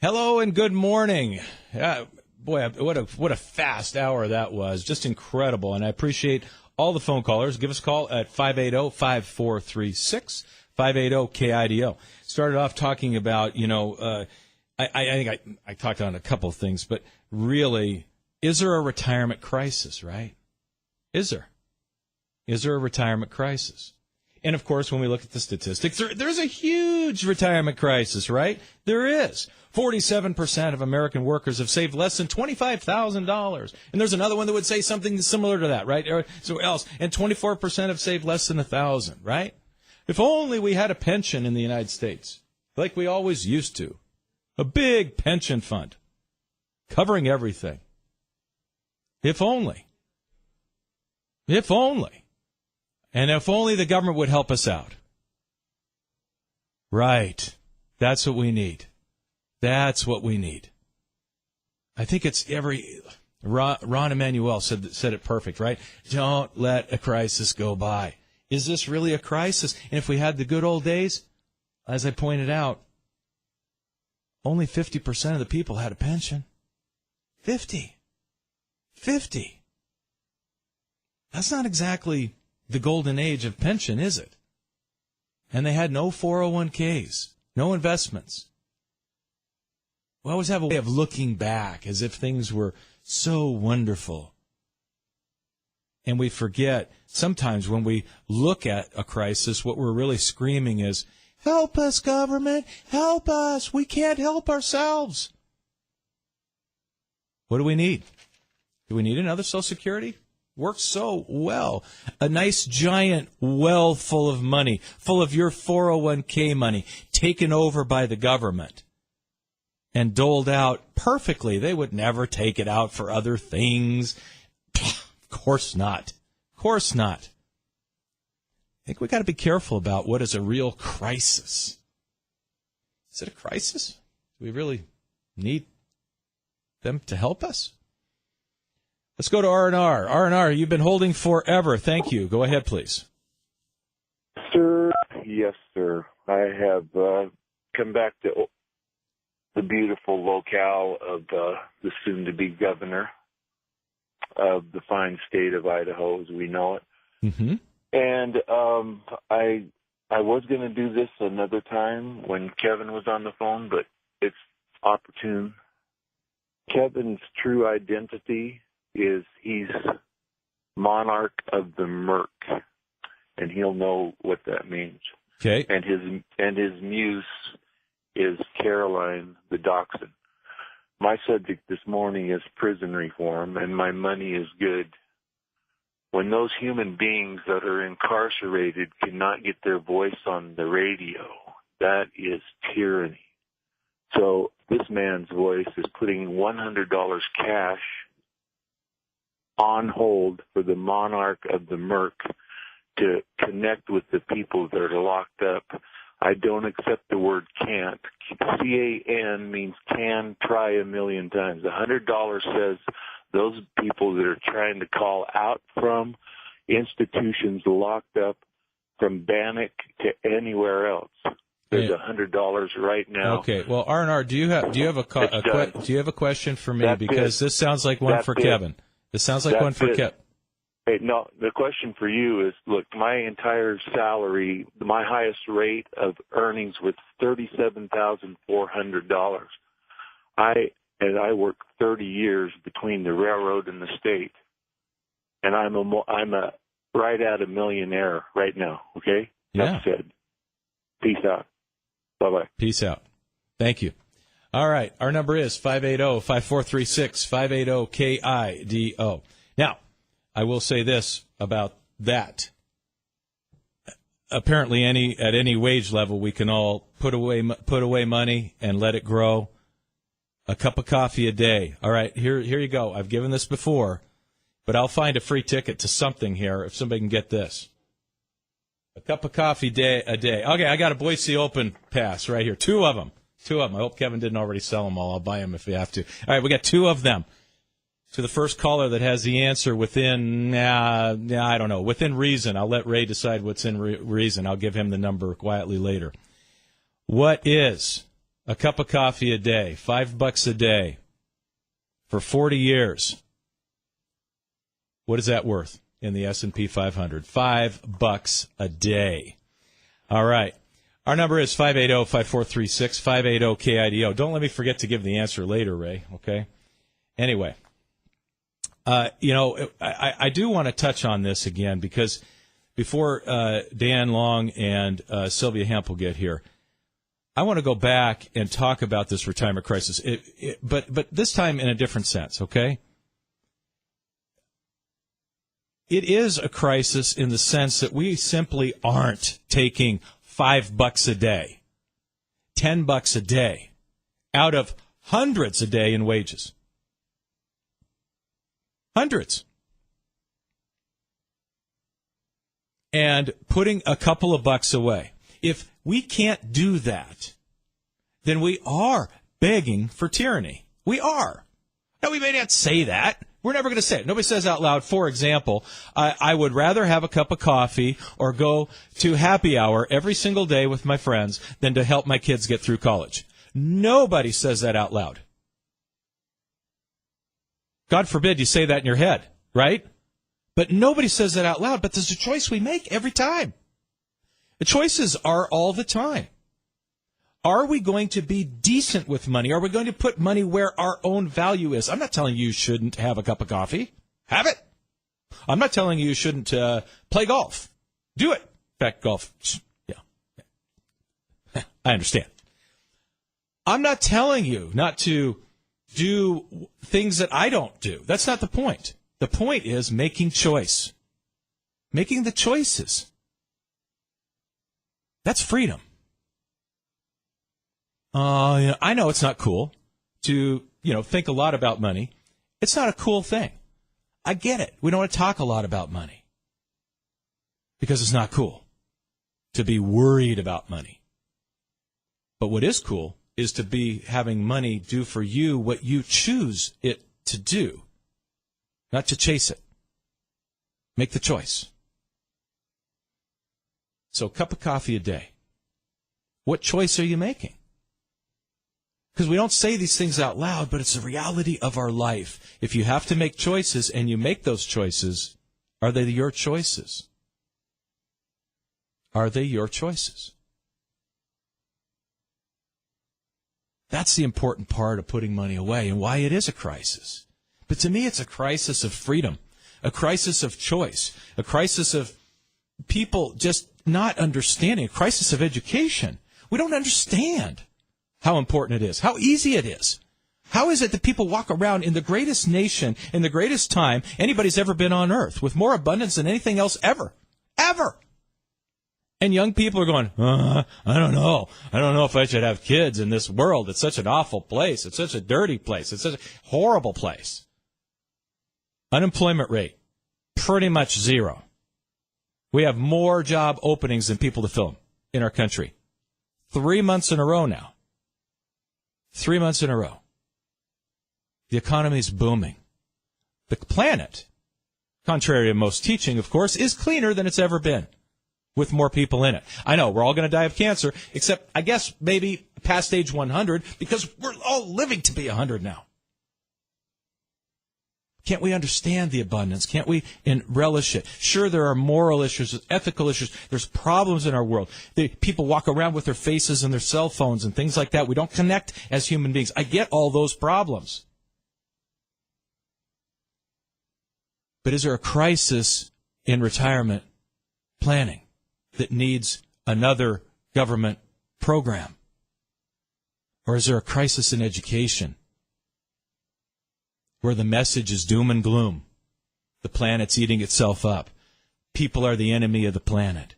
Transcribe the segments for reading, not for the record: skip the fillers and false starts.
Hello and good morning. Boy, what a fast hour that was. Just incredible. And I appreciate all the phone callers. Give us a call at 580-5436, 580-KIDO. Started off talking about, I think I talked on a couple of things, but really, is there a retirement crisis, right? Is there? Is there a retirement crisis? And, of course, when we look at the statistics, there's a huge retirement crisis, right? There is. 47% of American workers have saved less than $25,000. And there's another one that would say something similar to that, right? So else. And 24% have saved less than $1,000, right? If only we had a pension in the United States, like we always used to. A big pension fund covering everything. If only. If only. And if only the government would help us out. Right. That's what we need. That's what we need. I think it's Ron Emanuel said it perfect, right? Don't let a crisis go by. Is this really a crisis? And if we had the good old days, as I pointed out, only 50% of the people had a pension. 50. That's not exactly the golden age of pension, is it? And they had no 401ks, no investments. We always have a way of looking back as if things were so wonderful. And we forget, sometimes when we look at a crisis, what we're really screaming is, help us, government, help us. We can't help ourselves. What do we need? Do we need another Social Security? Works so well. A nice giant well full of money, full of your 401k money, taken over by the government and doled out perfectly. They would never take it out for other things. Of course not. Of course not. I think we got to be careful about what is a real crisis. Is it a crisis? Do we really need them to help us? Let's go to R&R. R&R, you've been holding forever. Thank you. Go ahead, please. Sir, yes, sir. I have come back to the beautiful locale of the soon-to-be governor of the fine state of Idaho, as we know it. Mm-hmm. And I was going to do this another time when Kevin was on the phone, but it's opportune. Kevin's true identity is he's monarch of the Merc, and he'll know what that means. Okay. And his muse is Caroline the Dachshund. My subject this morning is prison reform, and my money is good. When those human beings that are incarcerated cannot get their voice on the radio, that is tyranny. So this man's voice is putting $100 cash on hold for the monarch of the Merc to connect with the people that are locked up. I don't accept the word can't. C-A-N means can, try a million times. $100 says those people that are trying to call out from institutions locked up from Bannock to anywhere else. There's $100 right now. Okay. Well, R&R, do you have a question for me? Because this sounds like one for Kevin. This sounds like one for Kevin. Hey, no, the question for you is, look, my entire salary, my highest rate of earnings was $37,400. I worked 30 years between the railroad and the state, and I'm a right at a millionaire right now. Okay. Yeah. That's said. Peace out. Bye-bye. Peace out. Thank you. All right. Our number is 580-5436, 580-KIDO. Now, I will say this about that. Apparently, at any wage level, we can all put away money and let it grow. A cup of coffee a day. All right, here you go. I've given this before, but I'll find a free ticket to something here if somebody can get this. A cup of coffee a day. Okay, I got a Boise Open pass right here. Two of them. I hope Kevin didn't already sell them all. I'll buy them if we have to. All right, we got two of them. To the first caller that has the answer within, I don't know, within reason. I'll let Ray decide what's in reason. I'll give him the number quietly later. What is a cup of coffee a day, $5 a day for 40 years. What is that worth in the S&P 500? $5 a day. All right. Our number is 580-5436, 580-KIDO. Don't let me forget to give the answer later, Ray, okay? Anyway, I do want to touch on this again because before Dan Long and Sylvia Hampel get here, I want to go back and talk about this retirement crisis, but this time in a different sense, okay? It is a crisis in the sense that we simply aren't taking $5 a day, $10 a day, out of hundreds a day in wages. Hundreds. And putting a couple of bucks away. If we can't do that, then we are begging for tyranny. We are. Now, we may not say that. We're never going to say it. Nobody says out loud, for example, I would rather have a cup of coffee or go to happy hour every single day with my friends than to help my kids get through college. Nobody says that out loud. God forbid you say that in your head, right? But nobody says that out loud. But there's a choice we make every time. The choices are all the time. Are we going to be decent with money? Are we going to put money where our own value is? I'm not telling you shouldn't have a cup of coffee. Have it. I'm not telling you shouldn't play golf. Do it. In fact, golf, yeah. I understand. I'm not telling you not to do things that I don't do. That's not the point. The point is making choice. Making the choices. That's freedom. I know it's not cool to, think a lot about money. It's not a cool thing. I get it. We don't want to talk a lot about money because it's not cool to be worried about money. But what is cool is to be having money do for you what you choose it to do, not to chase it. Make the choice. So, a cup of coffee a day. What choice are you making? Because we don't say these things out loud, but it's the reality of our life. If you have to make choices and you make those choices, are they your choices? Are they your choices? That's the important part of putting money away and why it is a crisis. But to me, it's a crisis of freedom, a crisis of choice, a crisis of people just not understanding, a crisis of education. We don't understand how important it is, how easy it is. How is it that people walk around in the greatest nation, in the greatest time anybody's ever been on earth, with more abundance than anything else ever? Ever! And young people are going, I don't know. I don't know if I should have kids in this world. It's such an awful place. It's such a dirty place. It's such a horrible place. Unemployment rate, pretty much zero. We have more job openings than people to fill them in our country. 3 months in a row now. 3 months in a row. The economy's booming. The planet, contrary to most teaching, of course, is cleaner than it's ever been, with more people in it. I know, we're all going to die of cancer, except, I guess, maybe past age 100, because we're all living to be 100 now. Can't we understand the abundance? Can't we relish it? Sure, there are moral issues, ethical issues. There's problems in our world. People walk around with their faces and their cell phones and things like that. We don't connect as human beings. I get all those problems. But is there a crisis in retirement planning that needs another government program? Or is there a crisis in education where the message is doom and gloom? The planet's eating itself up. People are the enemy of the planet.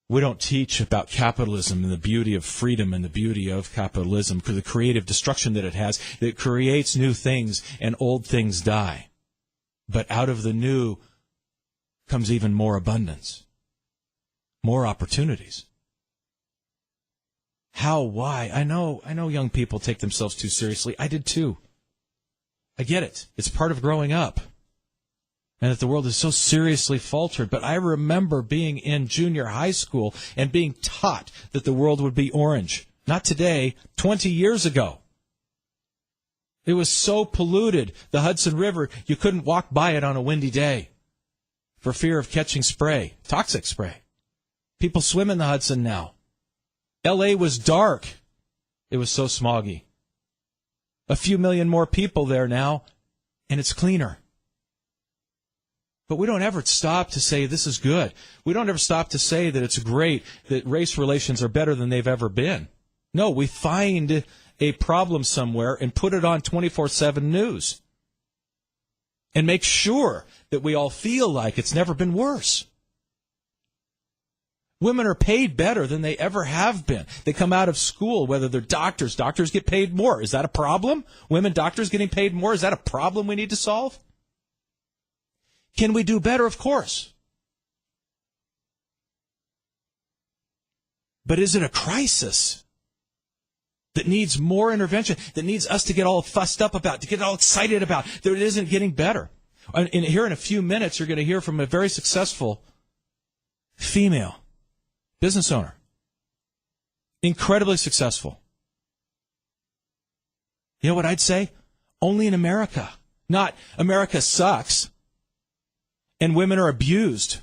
We don't teach about capitalism and the beauty of freedom and the beauty of capitalism, for the creative destruction that it has. It creates new things and old things die. But out of the new comes even more abundance, more opportunities. How? Why? I know young people take themselves too seriously. I did too. I get it. It's part of growing up. and that the world is so seriously faltered. But I remember being in junior high school and being taught that the world would be orange. Not today, 20 years ago. It was so polluted, the Hudson River, you couldn't walk by it on a windy day for fear of catching spray, toxic spray. People swim in the Hudson now. L.A. was dark. It was so smoggy. A few million more people there now, and it's cleaner. But we don't ever stop to say this is good. We don't ever stop to say that it's great, that race relations are better than they've ever been. No, we find a problem somewhere and put it on 24/7 news. And make sure that we all feel like it's never been worse. Women are paid better than they ever have been. They come out of school, whether they're doctors. Doctors get paid more. Is that a problem? Women doctors getting paid more? Is that a problem we need to solve? Can we do better? Of course. But is it a crisis that needs more intervention, that needs us to get all fussed up about, to get all excited about, that it isn't getting better? Here in a few minutes, you're going to hear from a very successful female business owner. Incredibly successful. You know what I'd say? Only in America. Not America sucks and women are abused.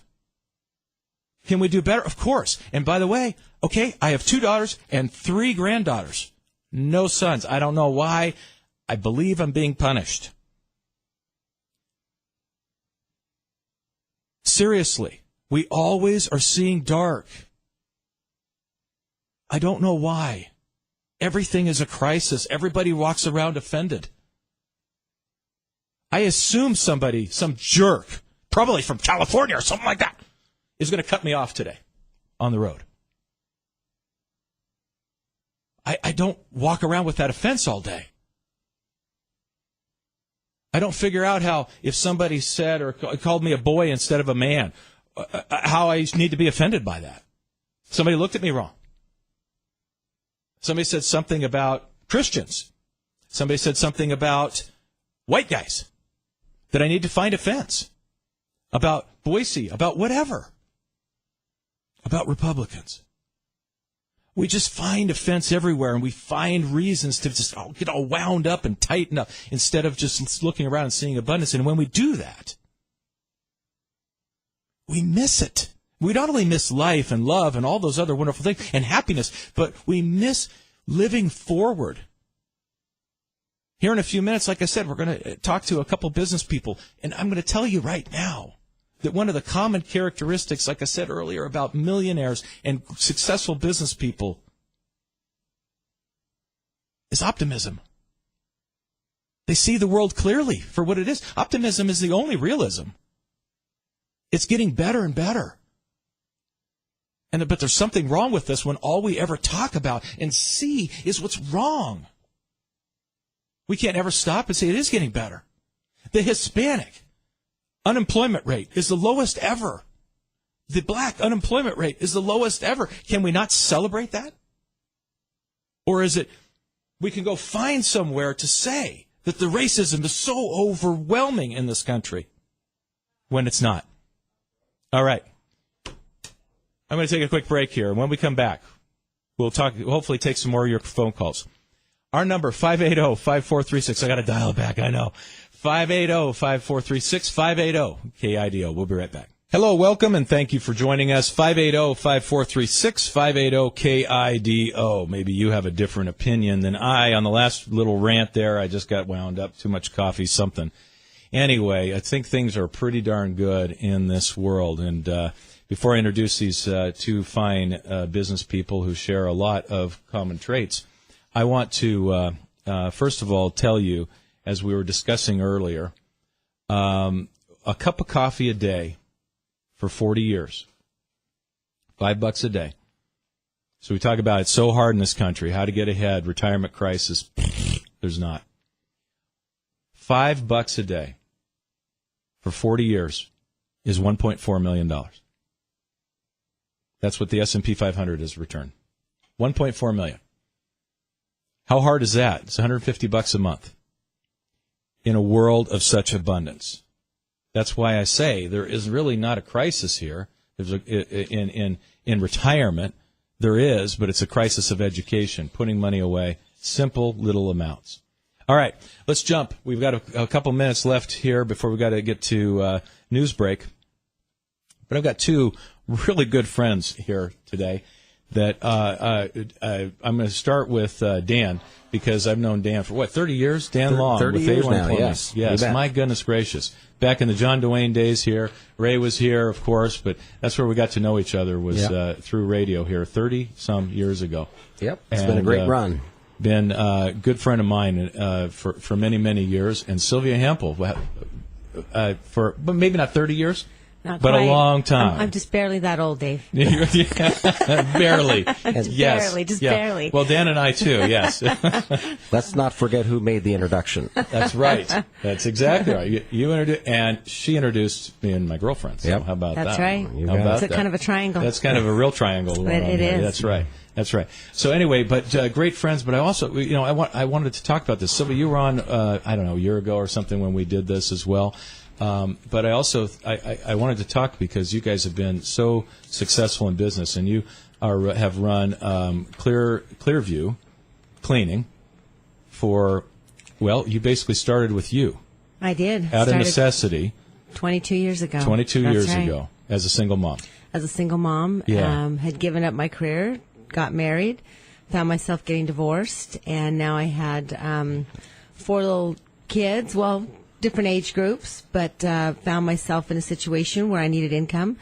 Can we do better? Of course. And by the way, okay, I have 2 daughters and 3 granddaughters. No sons. I don't know why. I believe I'm being punished. Seriously, we always are seeing dark. I don't know why. Everything is a crisis. Everybody walks around offended. I assume somebody, some jerk, probably from California or something like that, is going to cut me off today on the road. I don't walk around with that offense all day. I don't figure out how, if somebody said or called me a boy instead of a man, how I need to be offended by that. Somebody looked at me wrong. Somebody said something about Christians. Somebody said something about white guys that I need to find offense. About Boise, about whatever. About Republicans. We just find offense everywhere, and we find reasons to just get all wound up and tighten up instead of just looking around and seeing abundance. And when we do that, we miss it. We not only miss life and love and all those other wonderful things and happiness, but we miss living forward. Here in a few minutes, like I said, we're going to talk to a couple business people, and I'm going to tell you right now that one of the common characteristics, like I said earlier, about millionaires and successful business people is optimism. They see the world clearly for what it is. Optimism is the only realism. It's getting better and better. But there's something wrong with this when all we ever talk about and see is what's wrong. We can't ever stop and say it is getting better. The Hispanic unemployment rate is the lowest ever. The black unemployment rate is the lowest ever. Can we not celebrate that? Or is it we can go find somewhere to say that the racism is so overwhelming in this country when it's not? All right. I'm going to take a quick break here. And when we come back, we'll hopefully take some more of your phone calls. Our number, 580-5436. I got to dial it back, I know. 580-5436, 580-KIDO. We'll be right back. Hello, welcome, and thank you for joining us. 580-5436, 580-KIDO. Maybe you have a different opinion than I. On the last little rant there, I just got wound up. Too much coffee, something. Anyway, I think things are pretty darn good in this world. And before I introduce these two fine business people who share a lot of common traits, I want to, first of all, tell you, as we were discussing earlier, a cup of coffee a day for 40 years, $5 a day. So we talk about it's so hard in this country, how to get ahead, retirement crisis. There's not. $5 a day for 40 years is $1.4 million. That's what the S&P 500 has returned. $1.4 million. How hard is that? It's $150 a month in a world of such abundance. That's why I say there is really not a crisis here. There's in retirement, there is, but it's a crisis of education, putting money away, simple little amounts. All right, let's jump. We've got a couple minutes left here before we got to get to news break. But I've got two really good friends here today that I'm going to start with Dan, because I've known Dan for, 30 years? Dan Long. 30 with years A1 now, Plumbing. yes. My goodness gracious. Back in the John Dwayne days here, Ray was here, of course, but that's where we got to know each other was through radio here 30-some years ago. Yep, it's been a great run. Been a good friend of mine for many, many years. And Sylvia Hempel, but maybe not 30 years. Not but quite. A long time. I'm just barely that old, Dave. Barely. Just barely. Well, Dan and I, too, yes. Let's not forget who made the introduction. That's right. That's exactly right. You introduced, and she introduced me and my girlfriend. So how about That's that? right. How about It's kind of a triangle. That's kind of a real triangle. It is. That's right. That's right. So anyway, but great friends. But I also, I wanted to talk about this. Sylvia, you were on, I don't know, a year ago or something when we did this as well. But I also I wanted to talk because you guys have been so successful in business, and you have run Clearview Cleaning for, you basically started with you. I did. Out of necessity. 22 years ago. 22 That's years right. ago, as a single mom. As a single mom, had given up my career, got married, found myself getting divorced, and now I had 4 little kids, different age groups, but found myself in a situation where I needed income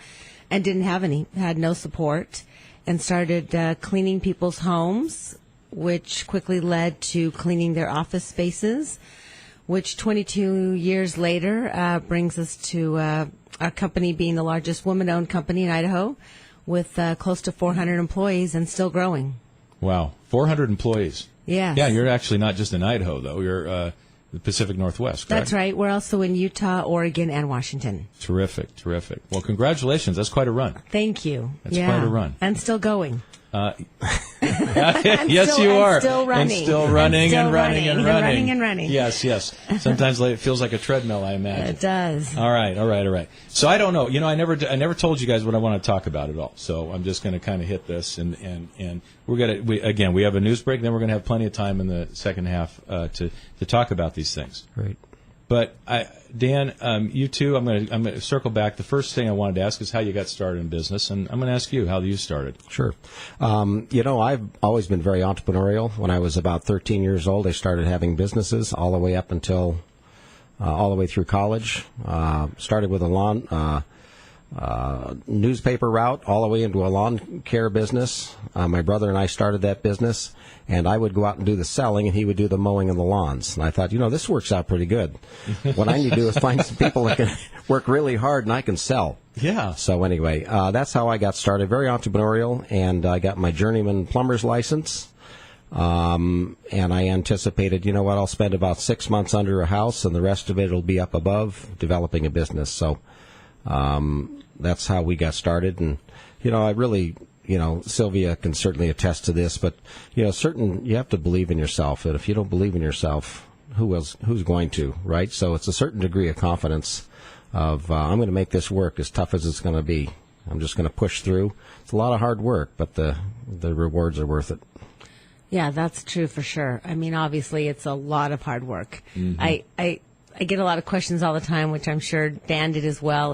and didn't have any, had no support, and started cleaning people's homes, which quickly led to cleaning their office spaces, which 22 years later brings us to our company being the largest woman-owned company in Idaho with close to 400 employees and still growing. Wow, 400 employees. Yes. Yeah, you're actually not just in Idaho, though. You're the Pacific Northwest, correct? That's right. We're also in Utah, Oregon, and Washington. Terrific, terrific. Well, congratulations. That's quite a run. Thank you. That's quite a run. And still going. Yes, you are. Still running. And still running and running and running. Running and running. Yes, yes. Sometimes it feels like a treadmill, I imagine. It does. All right. So I don't know. I never told you guys what I want to talk about at all. So I'm just going to kind of hit this, and we have a news break. Then we're going to have plenty of time in the second half to talk about these things. Great. But Dan, you too. I'm going to circle back. The first thing I wanted to ask is how you got started in business, and I'm going to ask you how you started. Sure. I've always been very entrepreneurial. When I was about 13 years old, I started having businesses all the way up until all the way through college. Started with a lawn newspaper route all the way into a lawn care business. My brother and I started that business, and I would go out and do the selling, and he would do the mowing of the lawns. And I thought, this works out pretty good. What I need to do is find some people that can work really hard, and I can sell. Yeah. So anyway, that's how I got started. Very entrepreneurial, and I got my journeyman plumber's license. And I anticipated, I'll spend about 6 months under a house, and the rest of it will be up above developing a business. So that's how we got started. And, I really, Sylvia can certainly attest to this, but, you have to believe in yourself. And if you don't believe in yourself, who's going to, right? So it's a certain degree of confidence of, I'm going to make this work as tough as it's going to be. I'm just going to push through. It's a lot of hard work, but the rewards are worth it. Yeah, that's true for sure. I mean, obviously, it's a lot of hard work. Mm-hmm. I get a lot of questions all the time, which I'm sure Dan did as well.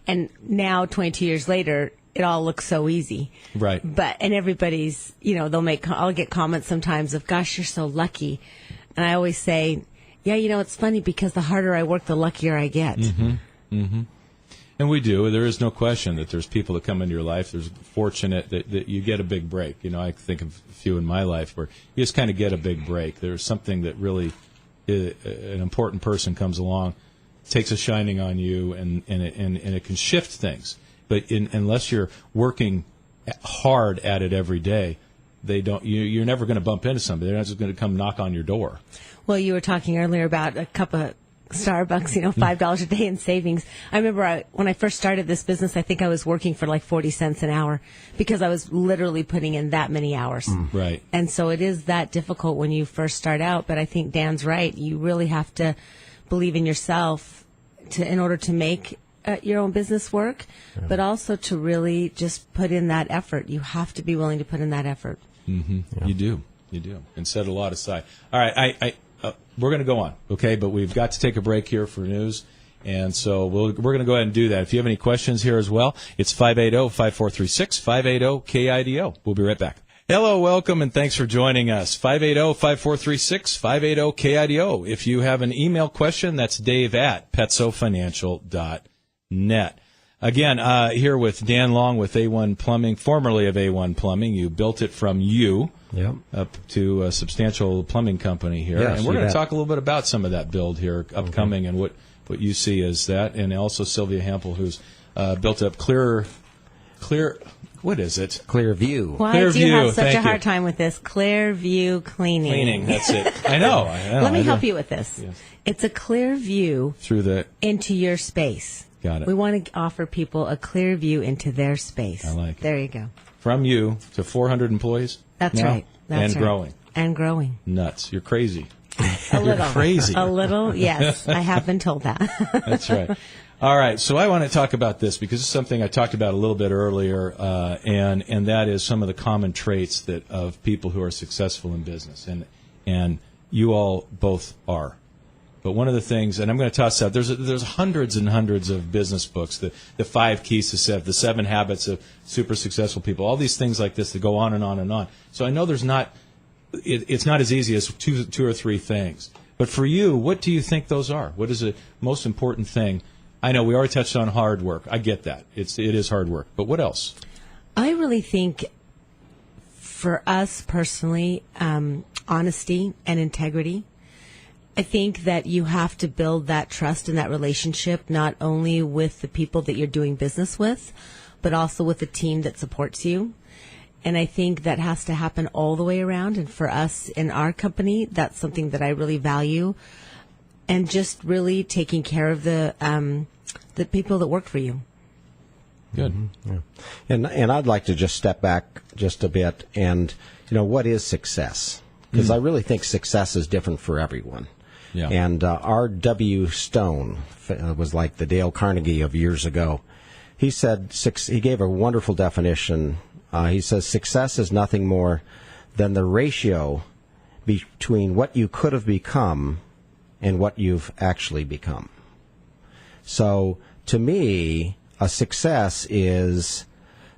And now, 22 years later, it all looks so easy. Right. And everybody's, I'll get comments sometimes of, gosh, you're so lucky. And I always say, yeah, it's funny because the harder I work, the luckier I get. Mm-hmm. Mm-hmm. And we do. There is no question that there's people that come into your life. There's fortunate that you get a big break. I think of a few in my life where you just kind of get a big break. There's something that really an important person comes along, takes a shining on you, and it can shift things. But unless you're working hard at it every day, you're never going to bump into somebody. They're not just going to come knock on your door. Well, you were talking earlier about a cup of Starbucks, $5 a day in savings. I remember when I first started this business, I think I was working for like 40 cents an hour because I was literally putting in that many hours. Right. And so it is that difficult when you first start out. But I think Dan's right. You really have to believe in yourself in order to make your own business work, but also to really just put in that effort. You have to be willing to put in that effort. Mm-hmm. Yeah. You do, and set a lot aside. All right, we're going to go on, okay? But we've got to take a break here for news, and so we're going to go ahead and do that. If you have any questions here as well, it's 580-5436, 580-KIDO. We'll be right back. Hello, welcome, and thanks for joining us. 580-5436, 580-KIDO. If you have an email question, that's dave@petsofinancial.net. Again, here with Dan Long with A1 Plumbing, formerly of A1 Plumbing. You built it from up to a substantial plumbing company here. Yes, and we're going to talk a little bit about some of that build here upcoming and what you see as that. And also Sylvia Hampel, who's built up Clear, what is it? Clearview. Why do you have such a hard time with this? Clearview Cleaning. Cleaning, that's it. I know. Let me help you with this. Yes. It's a clear view into your space. Got it. We want to offer people a clear view into their space. I like it. There you go. From you to 400 employees? That's now? right. That's and growing. And growing. Nuts. You're crazy. You're crazy. A little, yes. I have been told that. That's right. All right. So I want to talk about this because it's something I talked about a little bit earlier, and that is some of the common traits of people who are successful in business. And you all both are. But one of the things, and I'm going to toss out, there's hundreds and hundreds of business books, the 5 Keys to Success, the 7 Habits of Super Successful People, all these things like this that go on and on and on. So I know it's not as easy as two or three things. But for you, what do you think those are? What is the most important thing? I know we already touched on hard work. I get that. It is hard work. But what else? I really think for us personally, honesty and integrity. I think that you have to build that trust and that relationship not only with the people that you're doing business with, but also with the team that supports you. And I think that has to happen all the way around. And for us in our company, that's something that I really value. And just really taking care of the people that work for you. Good. Mm-hmm. Yeah. And I'd like to just step back just a bit and, what is success? Because I really think success is different for everyone. Yeah. And R.W. Stone was like the Dale Carnegie of years ago. He said, he gave a wonderful definition. He says, success is nothing more than the ratio between what you could have become and what you've actually become. So, to me, a success is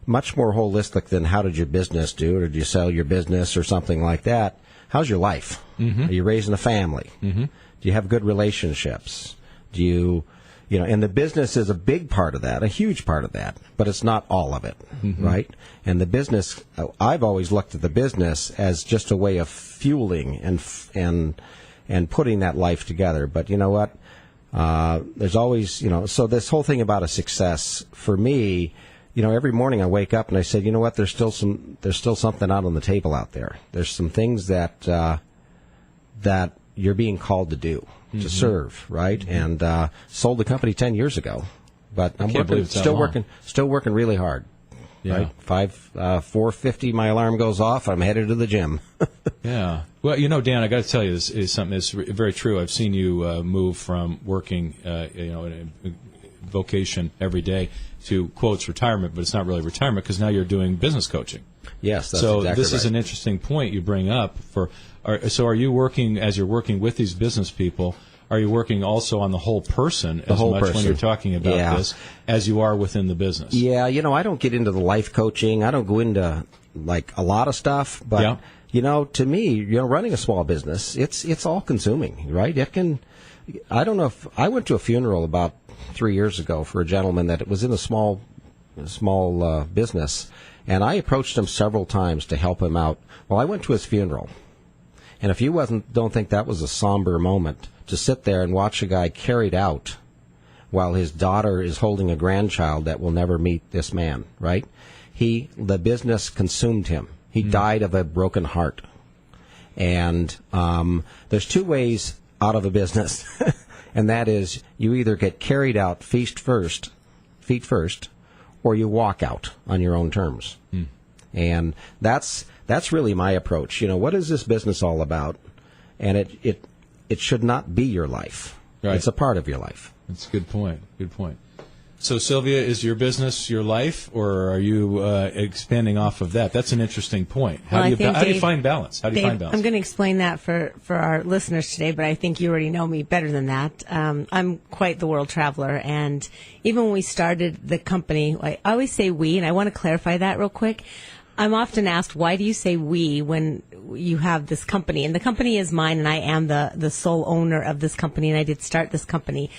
much more holistic than how did your business do, or did you sell your business or something like that. How's your life? Mm-hmm. Are you raising a family? Mm-hmm. Do you have good relationships? Do you, and the business is a big part of that, a huge part of that, but it's not all of it, right? And the business, I've always looked at the business as just a way of fueling and putting that life together. But you know what? There's always, so this whole thing about a success for me, every morning I wake up and I say, you know what? There's still something out on the table out there. There's some things that you're being called to do, to serve, right? Mm-hmm. And sold the company 10 years ago, but I'm still working really hard. Yeah. Right? 4:50, my alarm goes off. I'm headed to the gym. Yeah. Well, Dan, I got to tell you, this is something that's very true. I've seen you move from working, in a vocation every day to quotes retirement, but it's not really retirement because now you're doing business coaching. Yes, that's so exactly this is an interesting point you bring up. So are you working, as you're working with these business people, are you working also on the whole person when you're talking about this as you are within the business? Yeah, I don't get into the life coaching. I don't go into like a lot of stuff, but to me, running a small business, it's all consuming, right? I don't know if I went to a funeral about 3 years ago for a gentleman that was in a small business, and I approached him several times to help him out. Well, I went to his funeral, and if you don't think that was a somber moment to sit there and watch a guy carried out while his daughter is holding a grandchild that will never meet this man, right? The business consumed him. He died of a broken heart. And there's 2 ways out of a business, and that is you either get carried out feet first, or you walk out on your own terms. And that's really my approach. What is this business all about? And it should not be your life. Right. It's a part of your life. That's a good point. Good point. So, Sylvia, is your business your life, or are you expanding off of that? That's an interesting point. How do you find balance? How do you find balance? I'm going to explain that for our listeners today, but I think you already know me better than that. I'm quite the world traveler, and even when we started the company, I always say we, and I want to clarify that real quick. I'm often asked, why do you say we when you have this company? And the company is mine, and I am the sole owner of this company, and I did start this company.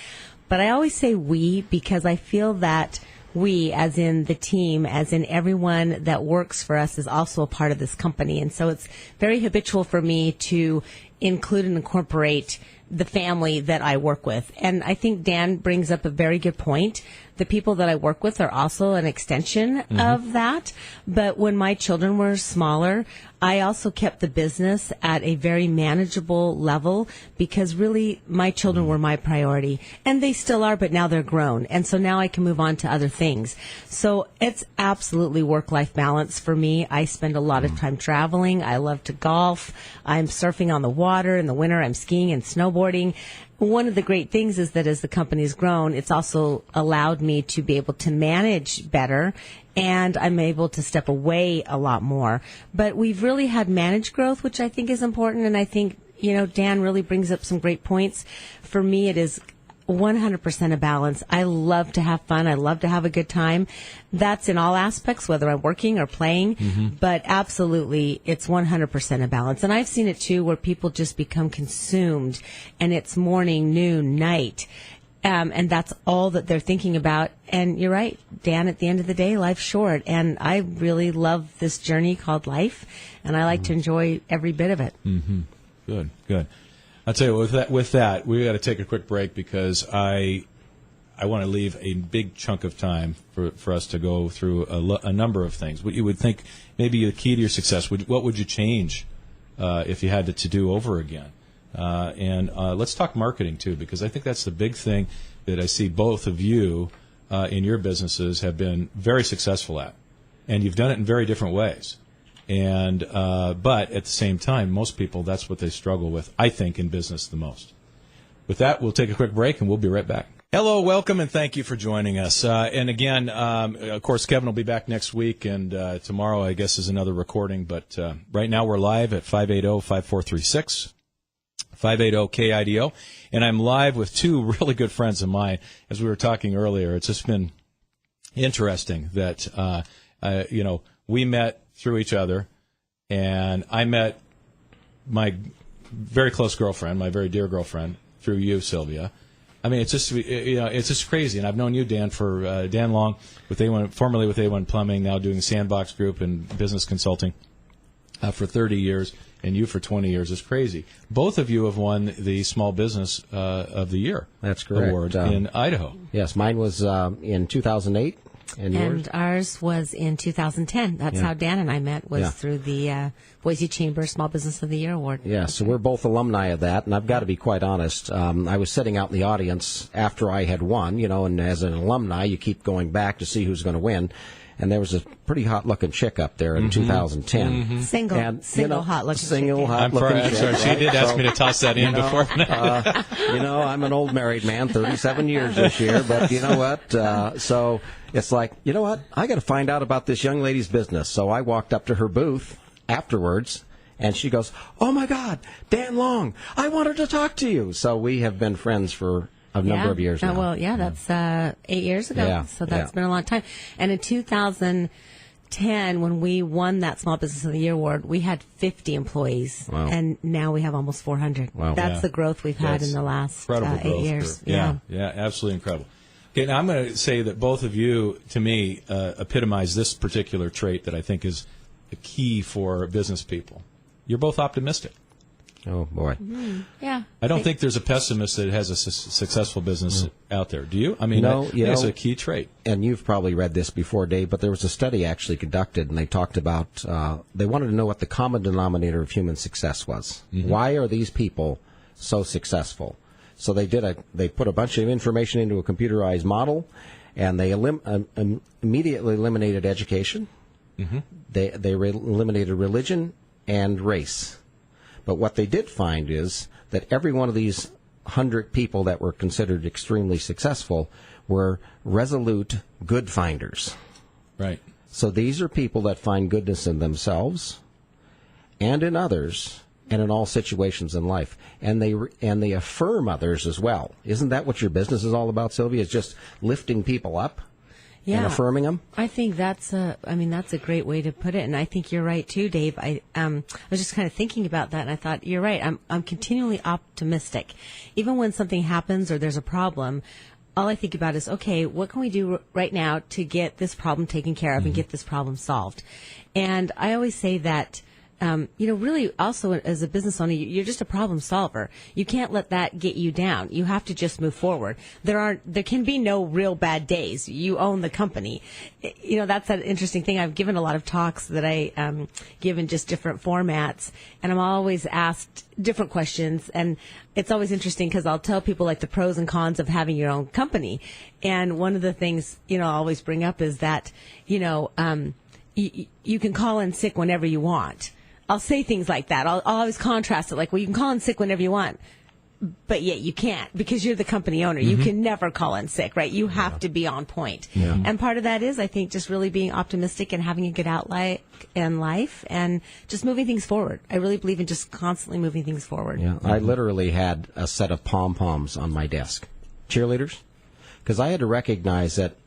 But I always say we because I feel that we, as in the team, as in everyone that works for us, is also a part of this company. And so it's very habitual for me to include and incorporate the family that I work with. And I think Dan brings up a very good point. The people that I work with are also an extension of that. But when my children were smaller, I also kept the business at a very manageable level because really my children were my priority. And they still are, but now they're grown. And so now I can move on to other things. So it's absolutely work-life balance for me. I spend a lot of time traveling. I love to golf. I'm surfing on the water. In the winter, I'm skiing and snowboarding. One of the great things is that as the company's grown, it's also allowed me to be able to manage better, and I'm able to step away a lot more. But we've really had managed growth, which I think is important, and I think, Dan really brings up some great points. For me, it is 100% a balance. I love to have fun. I love to have a good time. That's in all aspects, whether I'm working or playing, but absolutely it's 100% a balance. And I've seen it too where people just become consumed and it's morning, noon, night. And that's all that they're thinking about. And you're right, Dan, at the end of the day, life's short. And I really love this journey called life, and I like to enjoy every bit of it. Good, good. I'll tell you, with that, we got to take a quick break because I want to leave a big chunk of time for us to go through a number of things. What you would think maybe the key to your success, what would you change if you had to do over again? And let's talk marketing, too, because I think that's the big thing that I see both of you in your businesses have been very successful at. And you've done it in very different ways. And but at the same time, most people, that's what they struggle with, I think, in business the most. With that, we'll take a quick break, and we'll be right back. Hello, welcome, and thank you for joining us. And again, of course, Kevin will be back next week, and tomorrow, I guess, is another recording. But right now, we're live at 580-5436, 580-KIDO. And I'm live with two really good friends of mine. As we were talking earlier, it's just been interesting that, we met through each other, and I met my very close girlfriend, my very dear girlfriend, through you, Sylvia. I mean, it's just crazy. And I've known you, Dan, for Dan Long, with A1, formerly with A1 Plumbing, now doing the Sandbox Group and business consulting for 30 years, and you for 20 years. It's crazy. Both of you have won the Small Business of the Year award in Idaho. Yes, mine was in 2008. And ours was in 2010. That's how Dan and I met, was through the Boise Chamber Small Business of the Year Award. Yeah, so we're both alumni of that, and I've got to be quite honest. I was sitting out in the audience after I had won, and as an alumni, you keep going back to see who's going to win. And there was a pretty hot-looking chick up there in 2010. Single hot-looking chick. I'm sorry, she did ask me to toss that in before. I'm an old married man, 37 years this year, but you know what? So it's like, you know what? I got to find out about this young lady's business. So I walked up to her booth afterwards, and she goes, "Oh, my God, Dan Long, I wanted to talk to you." So we have been friends for a number of years now. That's 8 years ago. Yeah. So that's been a long time. And in 2010, when we won that Small Business of the Year award, we had 50 employees. Wow. And now we have almost 400. Wow. That's the growth we've had in the last 8 years. Yeah, absolutely incredible. Okay, now I'm going to say that both of you, to me, epitomize this particular trait that I think is the key for business people. You're both optimistic. Oh, boy. Yeah. I don't think there's a pessimist that has a successful business out there. Do you? I mean, no, it's a key trait. And you've probably read this before, Dave, but there was a study actually conducted, and they talked about, they wanted to know what the common denominator of human success was. Why are these people so successful? So they put a bunch of information into a computerized model, and they immediately eliminated education. They eliminated religion and race. But what they did find is that every one of these 100 people that were considered extremely successful were resolute good finders. Right. So these are people that find goodness in themselves and in others and in all situations in life. And they affirm others as well. Isn't that what your business is all about, Sylvia? Is just lifting people up? Yeah. And affirming them? I think that's a great way to put it. And I think you're right too, Dave. I was just kind of thinking about that and I thought, you're right. I'm continually optimistic. Even when something happens or there's a problem, all I think about is, okay, what can we do right now to get this problem taken care of and get this problem solved? And I always say that, really also as a business owner, you're just a problem solver. You can't let that get you down. You have to just move forward. There can be no real bad days. You own the company. That's an interesting thing. I've given a lot of talks that I give in just different formats, and I'm always asked different questions, and it's always interesting because I'll tell people like the pros and cons of having your own company. And one of the things, I always bring up is that, you can call in sick whenever you want. I'll say things like that. I'll always contrast it like, well, you can call in sick whenever you want, but yet you can't because you're the company owner. You can never call in sick, right? You have to be on point. Yeah. And part of that is, I think, just really being optimistic and having a good outlook in life and just moving things forward. I really believe in just constantly moving things forward. Yeah, I literally had a set of pom-poms on my desk. Cheerleaders? Because I had to recognize that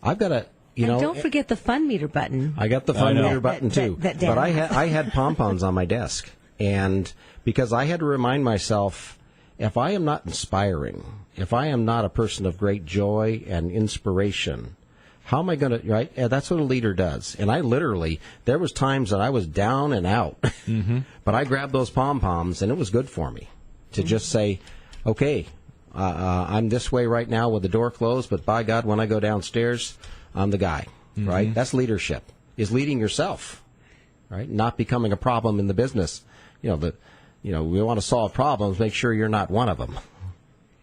I've got to... And don't forget the fun meter button. I got the fun meter button too. But I had pom-poms on my desk. And because I had to remind myself, if I am not inspiring, if I am not a person of great joy and inspiration, how am I going to, right? Yeah, that's what a leader does. And I literally, there was times that I was down and out. But I grabbed those pom-poms and it was good for me to just say, okay, I'm this way right now with the door closed, but by God, when I go downstairs, I'm the guy, right? That's leadership, is leading yourself, right? Not becoming a problem in the business. We want to solve problems, make sure you're not one of them.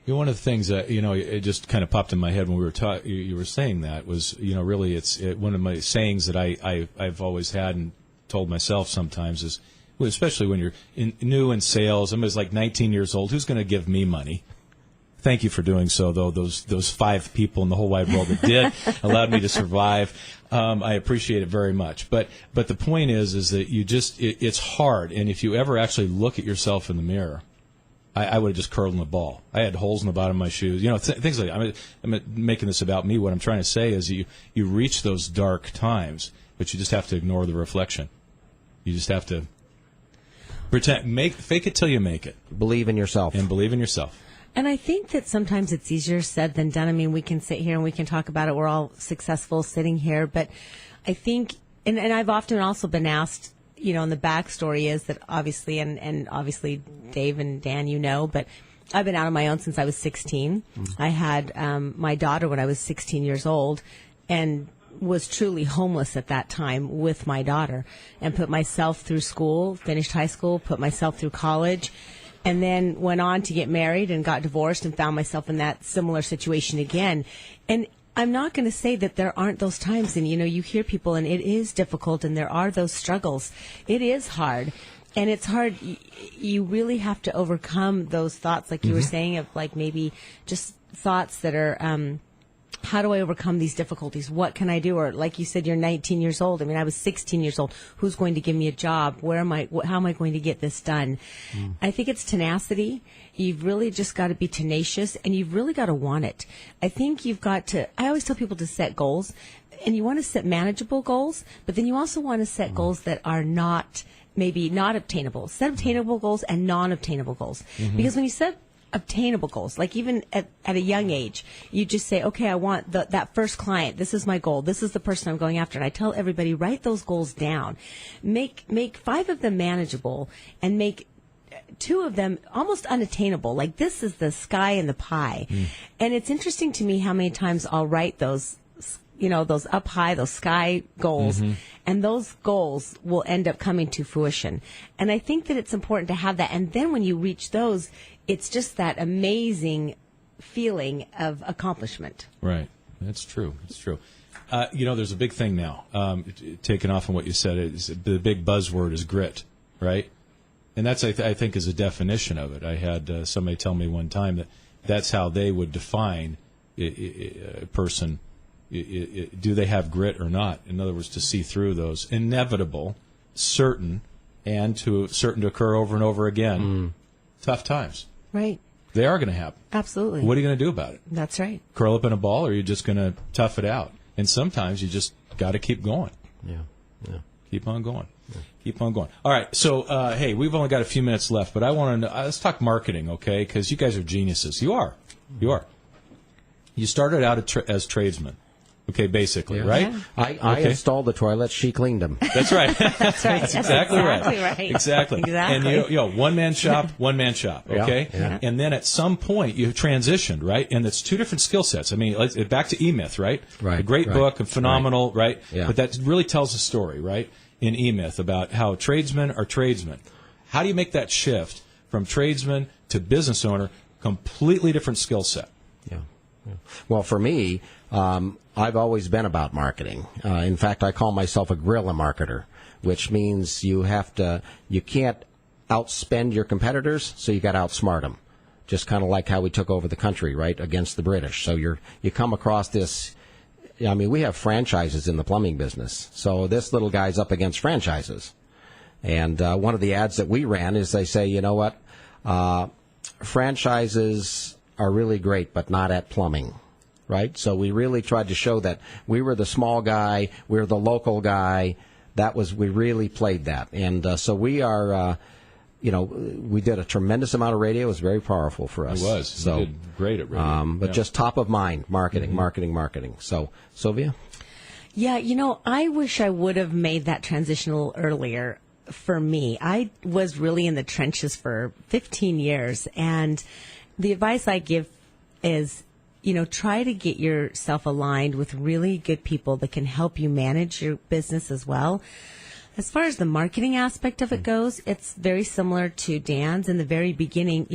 One of the things that, it just kind of popped in my head when we were you were saying that was, really it's one of my sayings that I've always had and told myself sometimes is, especially when you're new in sales, I'm like 19 years old, who's going to give me money? Thank you for doing so, though. Those 5 people in the whole wide world that did allowed me to survive. I appreciate it very much. But the point is that it's hard. And if you ever actually look at yourself in the mirror, I would have just curled in the ball. I had holes in the bottom of my shoes. Things like that. I'm making this about me. What I'm trying to say is you reach those dark times, but you just have to ignore the reflection. You just have to fake it till you make it. Believe in yourself. And believe in yourself. And I think that sometimes it's easier said than done. I mean, we can sit here and we can talk about it. We're all successful sitting here. But I think, and I've often also been asked, and the backstory is that obviously, and obviously Dave and Dan, but I've been out on my own since I was 16. I had my daughter when I was 16 years old and was truly homeless at that time with my daughter and put myself through school, finished high school, put myself through college. And then went on to get married and got divorced and found myself in that similar situation again. And I'm not going to say that there aren't those times. And, you hear people and it is difficult and there are those struggles. It is hard. And it's hard. You really have to overcome those thoughts, like you were saying, of like maybe just thoughts that are, how do I overcome these difficulties? What can I do? Or like you said, you're 19 years old. I mean, I was 16 years old. Who's going to give me a job? How am I going to get this done? I think it's tenacity. You've really just got to be tenacious and you've really got to want it. I think you've got to, I always tell people to set goals and you want to set manageable goals, but then you also want to set goals that are maybe not obtainable. Set obtainable goals and non-obtainable goals. Because when you set obtainable goals, like even at a young age, you just say, okay, I want that first client. This is my goal. This is the person I'm going after. And I tell everybody, write those goals down. Make 5 of them manageable and make 2 of them almost unattainable. Like this is the sky and the pie. And it's interesting to me how many times I'll write those, those up high, those sky goals, and those goals will end up coming to fruition. And I think that it's important to have that. And then when you reach those, it's just that amazing feeling of accomplishment. Right. That's true. It's true. There's a big thing now, taking off on what you said, the big buzzword is grit, right? And that's, I think, is a definition of it. I had somebody tell me one time that that's how they would define a person. Do they have grit or not? In other words, to see through those inevitable, certain to occur over and over again, tough times. Right. They are going to happen. Absolutely. What are you going to do about it? That's right. Curl up in a ball, or are you just going to tough it out? And sometimes you just got to keep going. Yeah. Keep on going. Yeah. Keep on going. All right. So, hey, we've only got a few minutes left, but I want to let's talk marketing, okay? Because you guys are geniuses. You are. You started out as tradesmen. Okay, basically, right? Yeah. I installed the toilets. She cleaned them. That's right. That's right. That's exactly right. Exactly. And one man shop. Okay. Yeah. And then at some point you transitioned, right? And it's two different skill sets. I mean, back to E-Myth, right? Right. A great book, and phenomenal, right? Yeah. But that really tells a story, right? In E-Myth about how tradesmen are tradesmen. How do you make that shift from tradesman to business owner? Completely different skill set. Yeah. Well, for me, I've always been about marketing. In fact, I call myself a guerrilla marketer, which means you can't outspend your competitors, so you got to outsmart them. Just kind of like how we took over the country, right, against the British. So you come across this. I mean, we have franchises in the plumbing business, so this little guy's up against franchises. And one of the ads that we ran is they say, you know what, franchises are really great, but not at plumbing. Right? So we really tried to show that we were the small guy, we were the local guy. We really played that. And so we are, we did a tremendous amount of radio. It was very powerful for us. It was. So, you did great at radio. Just top of mind, marketing. So, Sylvia? Yeah, I wish I would have made that transition a little earlier. For me, I was really in the trenches for 15 years. And the advice I give is, try to get yourself aligned with really good people that can help you manage your business as well. As far as the marketing aspect of it goes, it's very similar to Dan's. In the very beginning,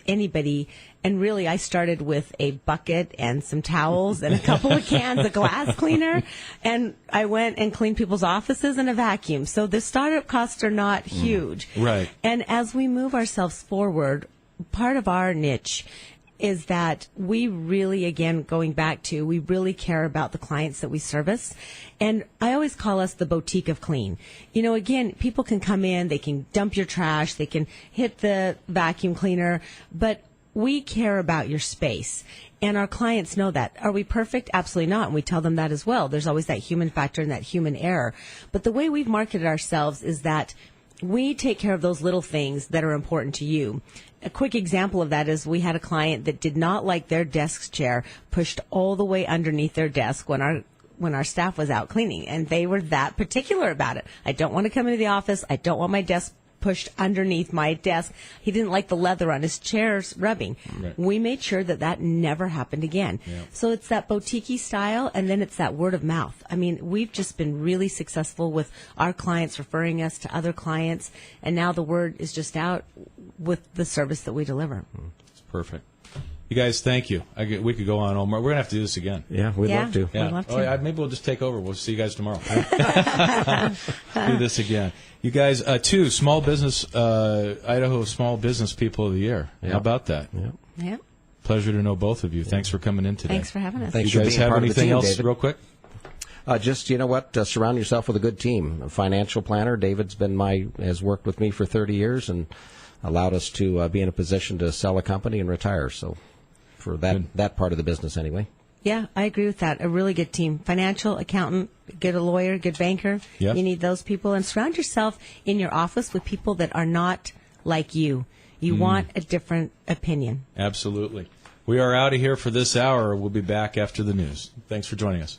anybody, and really I started with a bucket and some towels and a couple of cans of glass cleaner, and I went and cleaned people's offices in a vacuum. So the startup costs are not huge. Right. And as we move ourselves forward, part of our niche is that we really, again, going back to, we really care about the clients that we service. And I always call us the boutique of clean. Again, people can come in, they can dump your trash, they can hit the vacuum cleaner, but we care about your space. And our clients know that. Are we perfect? Absolutely not. And we tell them that as well. There's always that human factor and that human error. But the way we've marketed ourselves is that we take care of those little things that are important to you. A quick example of that is we had a client that did not like their desk chair pushed all the way underneath their desk when our staff was out cleaning, and they were that particular about it. I don't want to come into the office. I don't want my desk pushed underneath my desk. He didn't like the leather on his chairs rubbing. Right. We made sure that never happened again. Yeah. So it's that boutique-y style, and then it's that word of mouth. I mean, we've just been really successful with our clients referring us to other clients, and now the word is just out with the service that we deliver. It's perfect. You guys, thank you. We could go on all more. We're going to have to do this again. Yeah, we'd love to. Yeah. We'd love to. Oh, yeah, maybe we'll just take over. We'll see you guys tomorrow. Do this again. You guys, two small business, Idaho Small Business People of the Year. Yep. How about that? Yeah. Pleasure to know both of you. Thanks for coming in today. Thanks for having us. Thanks you for guys being have part anything of the team, else David. real quick? Surround yourself with a good team. A financial planner. David's has worked with me for 30 years and allowed us to be in a position to sell a company and retire. So for that part of the business anyway. Yeah, I agree with that. A really good team. Financial, accountant, good lawyer, good banker. Yep. You need those people. And surround yourself in your office with people that are not like you. You want a different opinion. Absolutely. We are out of here for this hour. We'll be back after the news. Thanks for joining us.